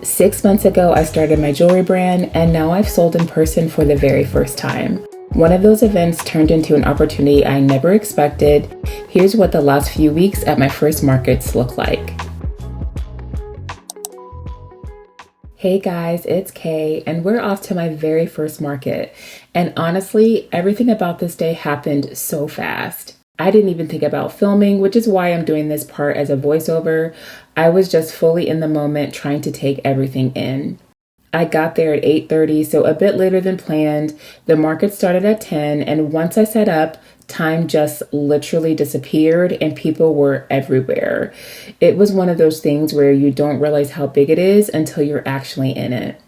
6 months ago, I started my jewelry brand, and now I've sold in person for the very first time. One of those events turned into an opportunity I never expected. Here's what the last few weeks at my first markets look like. Hey guys, it's Kay, and we're off to my very first market. And honestly, everything about this day happened so fast. I didn't even think about filming, which is why I'm doing this part as a voiceover. I was just fully in the moment trying to take everything in. I got there at 8:30, so a bit later than planned. The market started at 10, and once I set up, time just literally disappeared and people were everywhere. It was one of those things where you don't realize how big it is until you're actually in it.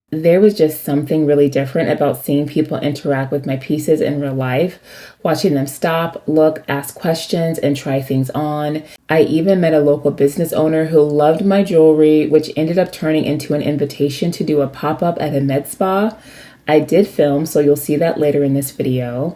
There was just something really different about seeing people interact with my pieces in real life, watching them stop, look, ask questions, and try things on. I even met a local business owner who loved my jewelry, which ended up turning into an invitation to do a pop-up at a med spa. I did film, so you'll see that later in this video.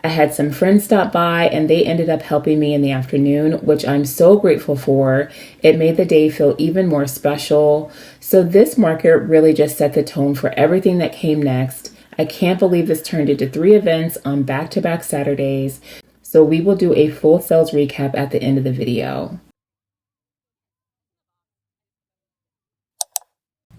I had some friends stop by and they ended up helping me in the afternoon, which I'm so grateful for. It made the day feel even more special. So this market really just set the tone for everything that came next. I can't believe this turned into 3 events on back-to-back Saturdays. So we will do a full sales recap at the end of the video.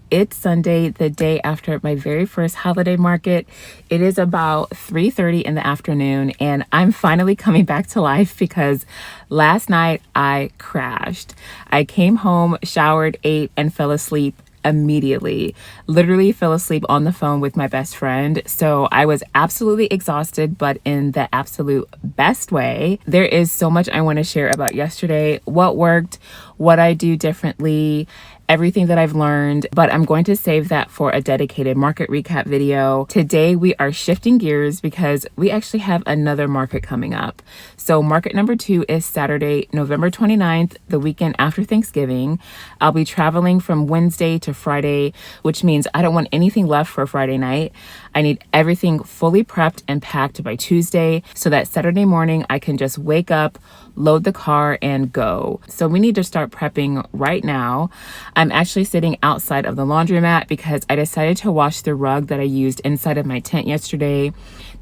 It's Sunday, the day after my very first holiday market. It is about 3:30 in the afternoon, and I'm finally coming back to life because last night I crashed. I came home, showered, ate, and fell asleep immediately. Literally fell asleep on the phone with my best friend. So I was absolutely exhausted, but in the absolute best way. There is so much I want to share about yesterday, what worked, what I do differently, everything that I've learned, but I'm going to save that for a dedicated market recap video. Today we are shifting gears because we actually have another market coming up. So market number 2 is Saturday, November 29th, the weekend after Thanksgiving. I'll be traveling from Wednesday to Friday, which means I don't want anything left for Friday night. I need everything fully prepped and packed by Tuesday so that Saturday morning I can just wake up, load the car, and go. So we need to start prepping right now. I'm actually sitting outside of the laundromat because I decided to wash the rug that I used inside of my tent yesterday.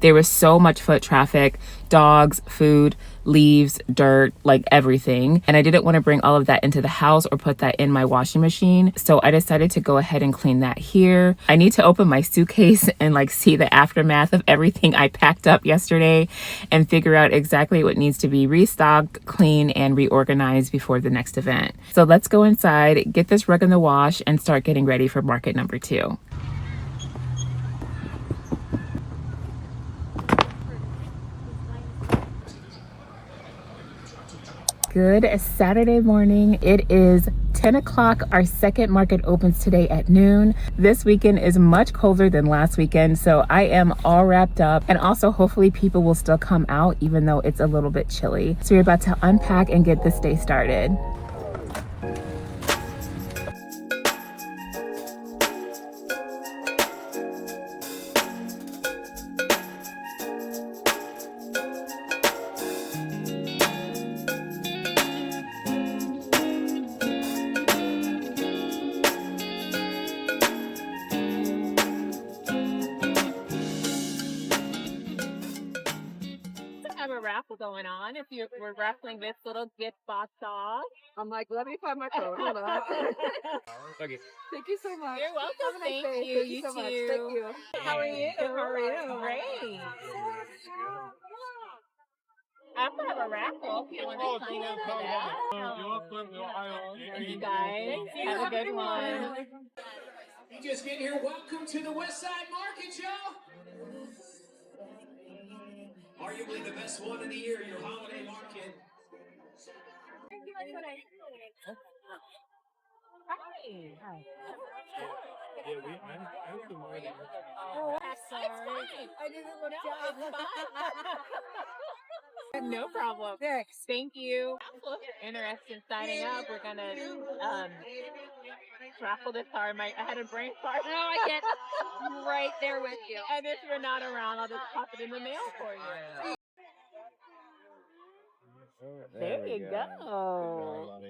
There was so much foot traffic, dogs, food, leaves, dirt, like everything. And I didn't want to bring all of that into the house or put that in my washing machine. So I decided to go ahead and clean that here. I need to open my suitcase and like see the aftermath of everything I packed up yesterday and figure out exactly what needs to be restocked, clean, and reorganized before the next event. So let's go inside, get this rug in the wash, and start getting ready for market number 2. Good Saturday morning. It is 10 o'clock. Our second market opens today at noon. This weekend is much colder than last weekend, so I am all wrapped up. And also, hopefully people will still come out even though it's a little bit chilly. So we're about to unpack and get this day started. Have a raffle going on. If we're raffling this little gift box off. I'm like, let me find my phone. Hold on. Okay. Thank you so much. You're welcome. Have a nice Thank day. you. Thank you so much. Too. Thank you. How are you? How are you? Great. I'm gonna have a raffle. If you want to sign up for that. And you guys have a good one. You just get here. Welcome to the West Side Market, y'all. Arguably the best one of the year, your holiday market. Hi. Oh, That's sorry. fine. I didn't look No, down. it's fine. No problem. Thanks. Thank you. If you're interested in signing up, we're gonna raffle this car. I had a brain fart. No, I get right there with you. And if you're not around, I'll just pop it in the mail for you. There you go.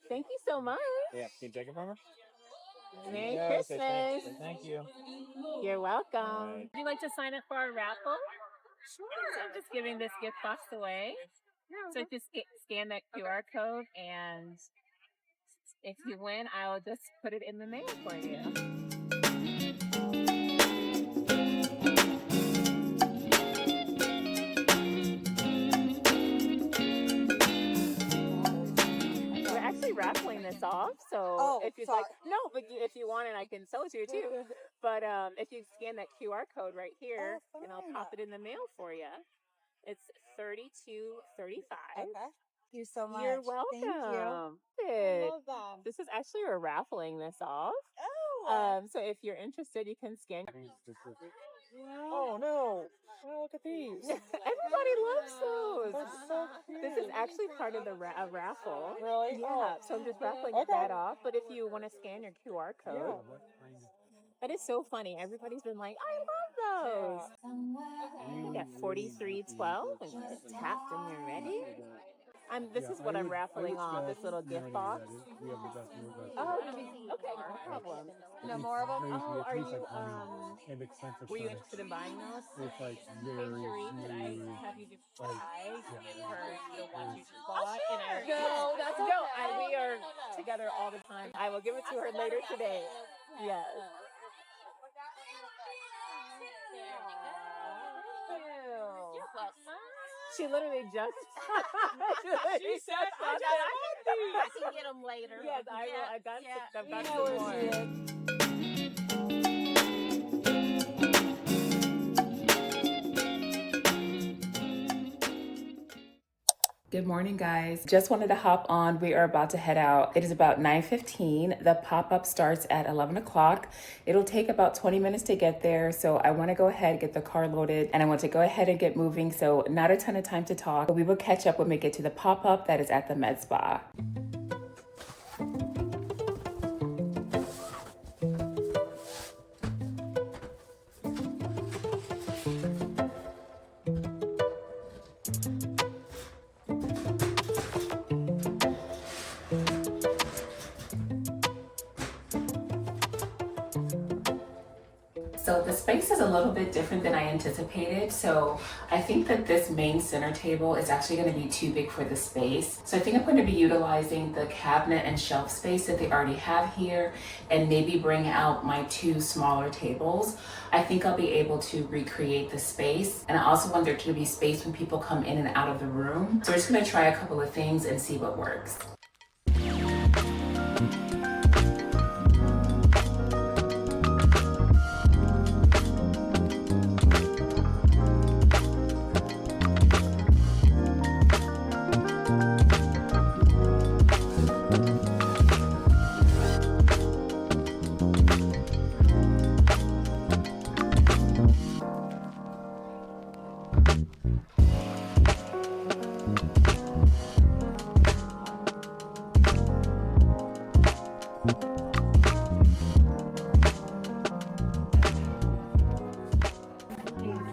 Thank you so much. Yeah, can you take it from her? Merry Yeah, Christmas. okay, thank you. You're welcome. Right. Would you like to sign up for our raffle? Sure. So I'm just giving this gift box away. So just scan that QR code, and if you win, I'll just put it in the mail for you. We're actually raffling this off, so if you'd like, no, but if you want it, I can sell it to you too. But if you scan that QR code right here, and I'll pop it in the mail for you. It's $32.35. Okay. Thank you so much. You're welcome. Thank you. I love that. This is actually, we're raffling this off. Oh. So if you're interested, you can scan. Oh no! Oh, look at these. Everybody loves those. That's so cute. This is actually part of the raffle. Really? Yeah. Oh. So I'm just raffling Okay. that off. But if you want to scan your QR code, that is so funny. Everybody's been like, I love those. We got 4312 and just tapped and you're ready. This is what I'm raffling off, this little gift box. Oh, okay, no problem. No more of them? Oh, are you, were you interested in buying those? It's like Hey, very Cherie, could I huge. have you do Like, for the one you just bought? And No, that's okay. No, we are together all the time. I will give it to her later today. Yes. She literally just. She said, I can get them later. Yes, I will. I've got some more. Good morning, guys. Just wanted to hop on. We are about to head out. It is about 9:15. The pop-up starts at 11 o'clock. It'll take about 20 minutes to get there. So I want to go ahead, get the car loaded, and I want to go ahead and get moving. So not a ton of time to talk. We will catch up when we get to the pop-up that is at the med spa. So the space is a little bit different than I anticipated. So I think that this main center table is actually going to be too big for the space. So I think I'm going to be utilizing the cabinet and shelf space that they already have here and maybe bring out my two smaller tables. I think I'll be able to recreate the space. And I also want there to be space when people come in and out of the room. So we're just going to try a couple of things and see what works.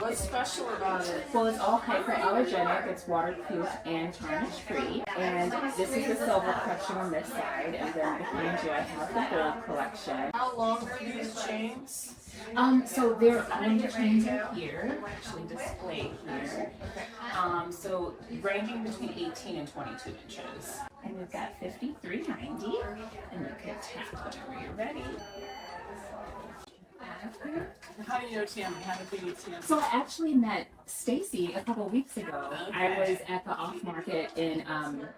What's special about it? Well, it's all hyperallergenic, it's waterproof and tarnish free. And this is the silver collection on this side, and then behind you I have the gold collection. How long are these chains? So they're on the chains up here, actually displayed here. So ranging between 18 and 22 inches. And we've got $53.90, and you can tap whenever you're ready. How do you know Tammy? How did we meet Tammy? So I actually met Stacy a couple of weeks ago. I was at the off market in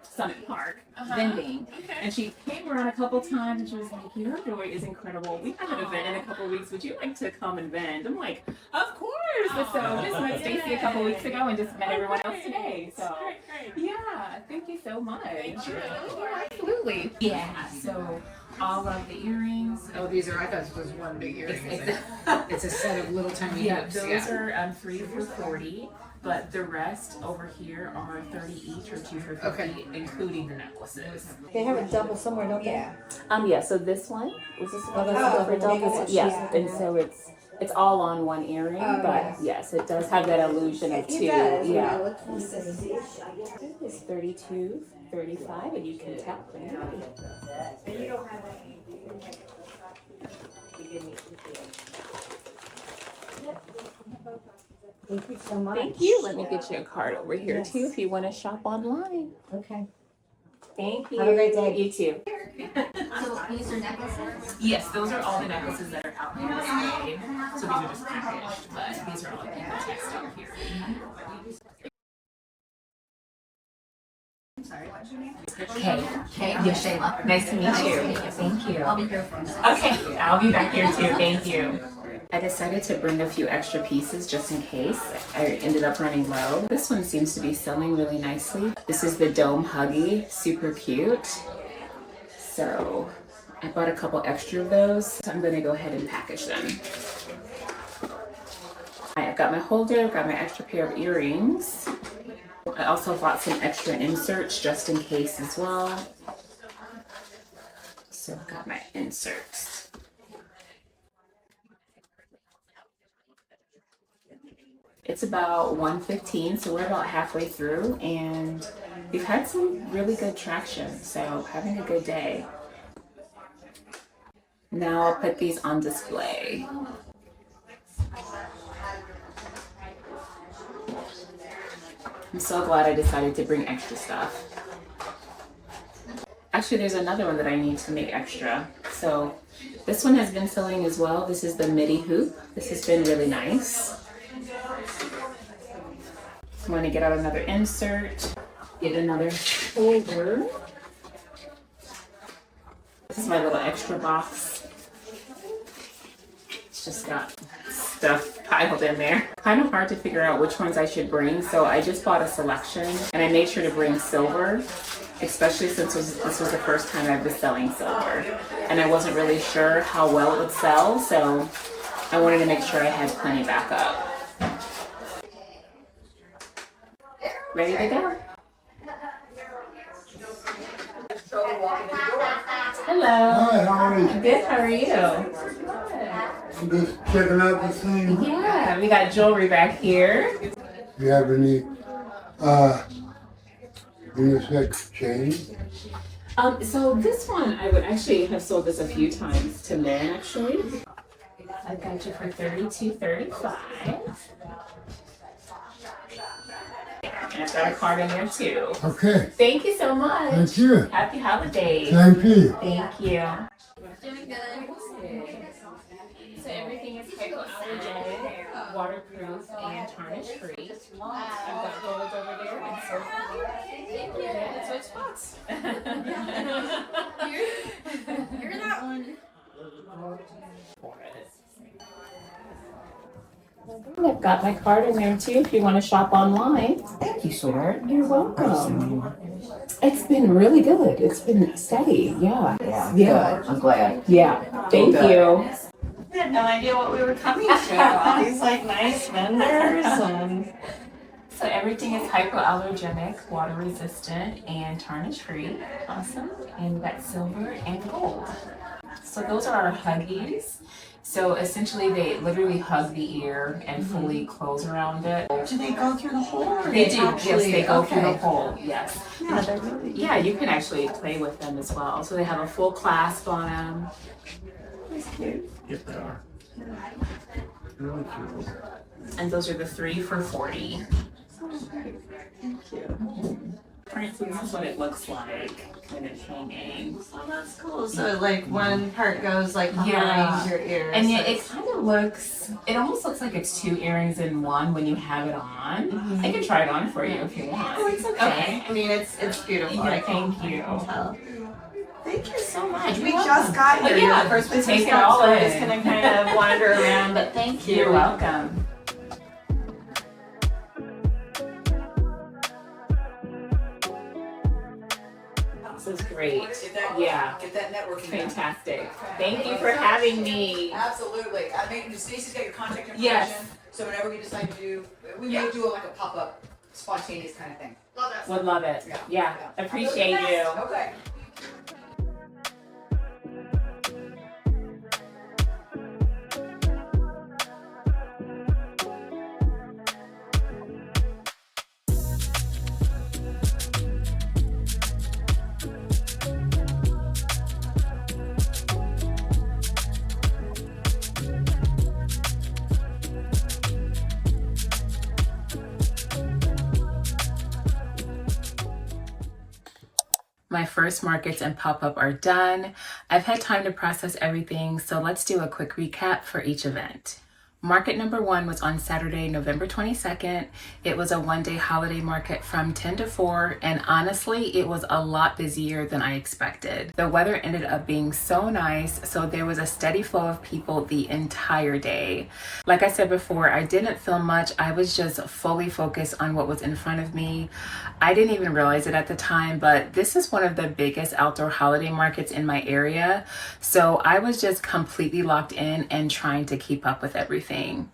Summit Park vending, and she came around a couple times and she was like, "Your jewelry is incredible. We have an event in a couple of weeks. Would you like to come and vend?" I'm like, "Of course!" So just met Stacy a couple of weeks ago and just met everyone else today. So yeah, thank you so much. Thank you. Yeah, absolutely. Yeah. So all of the earrings. Oh, these are, I thought it was one big earring. It's a set of little tiny Yeah, hoops. those are 3 for $40, but the rest over here are 30 each or 2 for $50, Okay. including the necklaces. They have a double somewhere, don't they? Yeah, so this one was this Oh, that's a double. yeah, and so it's all on one earring, but yes, it does have that illusion of two. Yeah. It's 32.35, and you can tap when you're ready. Thank you so much. Thank you. Let me get you a card over here too if you want to shop online. Okay. Thank you. Have a great day. You too. So these are necklaces? Yes, those are all the necklaces that are out on display. So these are just packaged, but these are all the text out here. Sorry, what's your name? Kay. Kay, I'm Shayla. Nice to meet you. Thank you. I'll be here for a minute. Okay, I'll be back here too. Thank you. I decided to bring a few extra pieces just in case. I ended up running low. This one seems to be selling really nicely. This is the Dome Huggy, super cute. So I bought a couple extra of those. So I'm gonna go ahead and package them. I've got my holder, I've got my extra pair of earrings. I also bought some extra inserts just in case as well. So I've got my inserts. It's about 1:15, so we're about halfway through, and we've had some really good traction, so having a good day. Now I'll put these on display. I'm so glad I decided to bring extra stuff. Actually, there's another one that I need to make extra. So this one has been selling as well. This is the midi hoop. This has been really nice. I'm going to get out another insert, get another holder. This is my little extra box. It's just got stuff piled in there. Kind of hard to figure out which ones I should bring, so I just bought a selection and I made sure to bring silver, especially since this was the first time I was selling silver. And I wasn't really sure how well it would sell, so I wanted to make sure I had plenty backup. Ready to go? Hello. Hi, how are you? Good, how are you? I'm just checking out this thing. Yeah, we got jewelry back here. Do you have any unisex chain? So this one, I would actually have sold this a few times to men, actually. I got you for $32.35. And I've got a card in there too. Okay, Thank you so much. thank you. Happy holidays. Thank you. Thank you. Doing good. So everything is hypoallergenic, waterproof, and tarnish free. I've got gold over there and silver. Thank you. Yeah, switch spots. You're that one. I've got my card in there too if you want to shop online. Thank you, sweetheart. You're welcome. It's been really good. It's been steady. Yeah. Yeah, Yeah. good. I'm glad. Yeah. Thank you. I had no idea what we were coming to. All these like nice vendors and So everything is hypoallergenic, water resistant, and tarnish free. Awesome. And we've got silver and gold. So those are our Huggies. So essentially they literally hug the ear and fully close around it. do they go through the hole? Or They do, yes, actually- they go through the okay. hole, yes. Yeah, they're really Yeah, you can actually play with them as well. So they have a full clasp on them. That's cute. Yes, they are. And those are the 3 for $40. Thank you. Alright, so this is what it looks like when it's hanging. Oh, that's cool. So like one part goes like behind Yeah. your ear. And so yet it it's- kind of looks, it almost looks like it's 2 earrings in one when you have it on. I can try it on for you if you want. Oh, it's okay. I mean, it's beautiful. Yeah, I can thank you. tell. Thank you so much. You're We welcome. just got here. Oh, yeah. You're the first business Take it stop, all so we're in. just gonna kind of wander around. But thank you. You're welcome. This is great. Yeah, Get that networking done. fantastic. Thank you for having me. Absolutely. I mean, Stacy's got your contact information. Yes. So whenever we decide to do, we may do like a pop-up, spontaneous kind of thing. Love that. Would love it. Yeah. Yeah, appreciate you. Okay. My first markets and pop-up are done. I've had time to process everything, so let's do a quick recap for each event. Market number 1 was on Saturday, November 22nd. It was a one-day holiday market from 10 to 4, and honestly, it was a lot busier than I expected. The weather ended up being so nice, so there was a steady flow of people the entire day. Like I said before, I didn't film much. I was just fully focused on what was in front of me. I didn't even realize it at the time, but this is one of the biggest outdoor holiday markets in my area, so I was just completely locked in and trying to keep up with everything.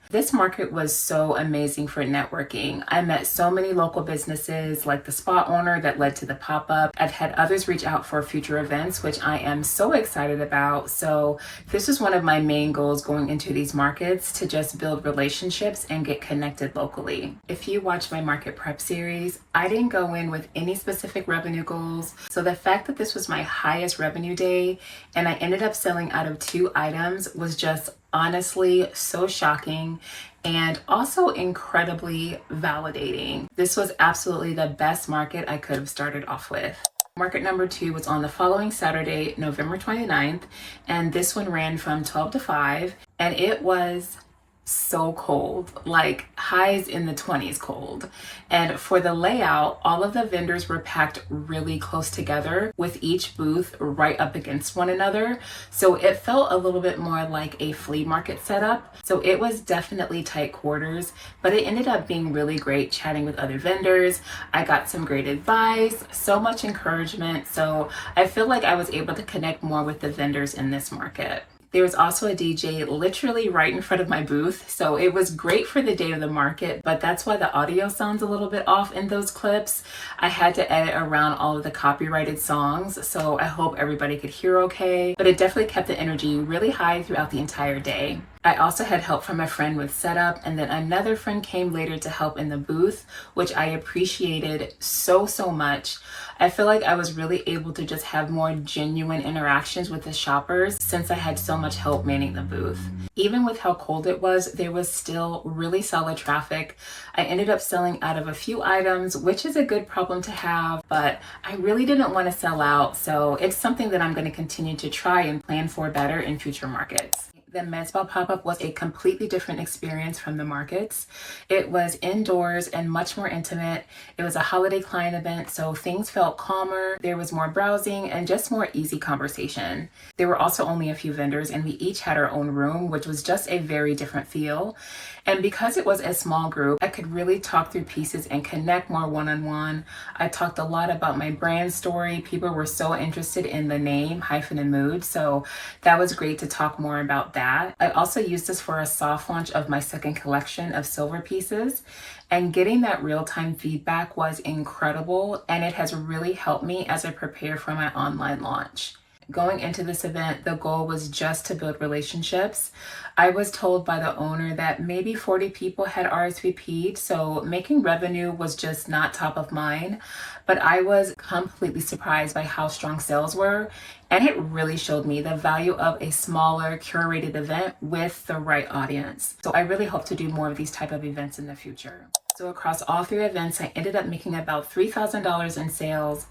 This market was so amazing for networking. I met so many local businesses, like the spa owner that led to the pop-up. I've had others reach out for future events, which I am so excited about. So this is one of my main goals going into these markets, to just build relationships and get connected locally. If you watch my market prep series, I didn't go in with any specific revenue goals. So the fact that this was my highest revenue day and I ended up selling out of 2 items was just honestly so shocking and also incredibly validating. This was absolutely the best market I could have started off with. Market number 2 was on the following Saturday, November 29th, and this one ran from 12 to 5, and it was so cold, like highs in the 20s cold. And for the layout, all of the vendors were packed really close together with each booth right up against one another. So it felt a little bit more like a flea market setup. So it was definitely tight quarters, but it ended up being really great chatting with other vendors. I got some great advice, so much encouragement. So I feel like I was able to connect more with the vendors in this market. There was also a DJ literally right in front of my booth, so it was great for the day of the market, but that's why the audio sounds a little bit off in those clips. I had to edit around all of the copyrighted songs, so I hope everybody could hear okay, but it definitely kept the energy really high throughout the entire day. I also had help from a friend with setup, and then another friend came later to help in the booth, which I appreciated so much. I feel like I was really able to just have more genuine interactions with the shoppers since I had so much help manning the booth. Even with how cold it was, there was still really solid traffic. I ended up selling out of a few items, which is a good problem to have, but I really didn't want to sell out, so it's something that I'm going to continue to try and plan for better in future markets. The med spa pop-up was a completely different experience from the markets. It was indoors and much more intimate. It was a holiday client event, so things felt calmer. There was more browsing and just more easy conversation. There were also only a few vendors, and we each had our own room, which was just a very different feel. And because it was a small group, I could really talk through pieces and connect more one-on-one. I talked a lot about my brand story. People were so interested in the name, hyphen and mood, so that was great to talk more about that. I also used this for a soft launch of my second collection of silver pieces, and getting that real-time feedback was incredible, and it has really helped me as I prepare for my online launch. Going into this event, the goal was just to build relationships. I was told by the owner that maybe 40 people had RSVP'd, so making revenue was just not top of mind. But I was completely surprised by how strong sales were, and it really showed me the value of a smaller, curated event with the right audience. So I really hope to do more of these type of events in the future. So across all 3 events, I ended up making about $3,000 in sales.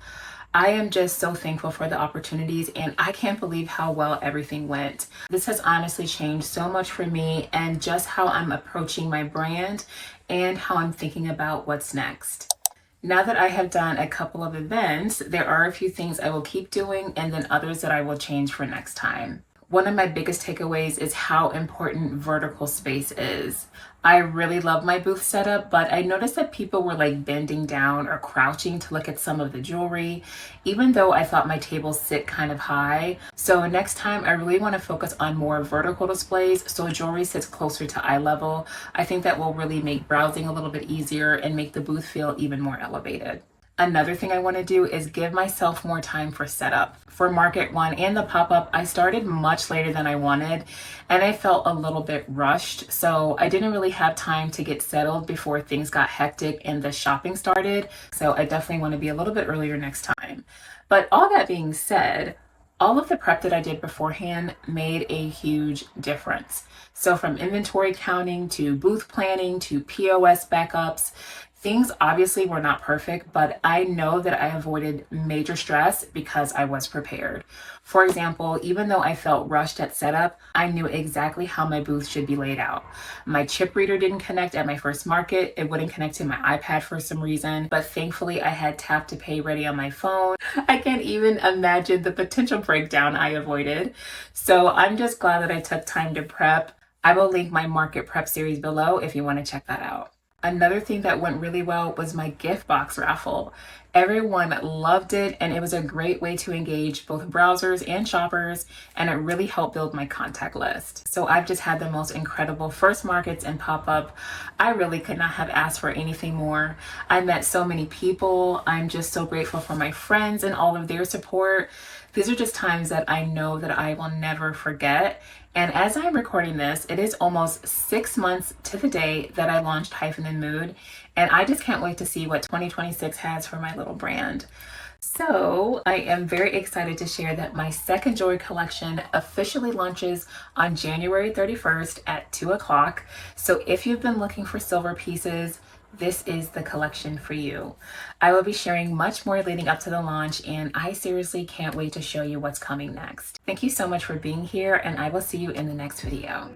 I am just so thankful for the opportunities, and I can't believe how well everything went. This has honestly changed so much for me and just how I'm approaching my brand and how I'm thinking about what's next. Now that I have done a couple of events, there are a few things I will keep doing and then others that I will change for next time. One of my biggest takeaways is how important vertical space is. I really love my booth setup, but I noticed that people were like bending down or crouching to look at some of the jewelry, even though I thought my tables sit kind of high. So next time I really want to focus on more vertical displays so jewelry sits closer to eye level. I think that will really make browsing a little bit easier and make the booth feel even more elevated. Another thing I want to do is give myself more time for setup. For Market 1 and the pop-up, I started much later than I wanted, and I felt a little bit rushed, so I didn't really have time to get settled before things got hectic and the shopping started, so I definitely want to be a little bit earlier next time. But all that being said, all of the prep that I did beforehand made a huge difference. So from inventory counting to booth planning to POS backups, Things obviously were not perfect, but I know that I avoided major stress because I was prepared. For example, even though I felt rushed at setup, I knew exactly how my booth should be laid out. My chip reader didn't connect at my first market. It wouldn't connect to my iPad for some reason, but thankfully I had tap to pay ready on my phone. I can't even imagine the potential breakdown I avoided. So I'm just glad that I took time to prep. I will link my market prep series below if you want to check that out. Another thing that went really well was my gift box raffle. Everyone loved it, and it was a great way to engage both browsers and shoppers, and it really helped build my contact list. So I've just had the most incredible first markets and pop-up. I really could not have asked for anything more. I met so many people. I'm just so grateful for my friends and all of their support. These are just times that I know that I will never forget. And as I'm recording this, it is almost 6 months to the day that I launched Hyphen and Mood, and I just can't wait to see what 2026 has for my little brand. So I am very excited to share that my second Joy collection officially launches on January 31st at 2 o'clock. So if you've been looking for silver pieces, this is the collection for you. I will be sharing much more leading up to the launch, and I seriously can't wait to show you what's coming next. Thank you so much for being here, and I will see you in the next video.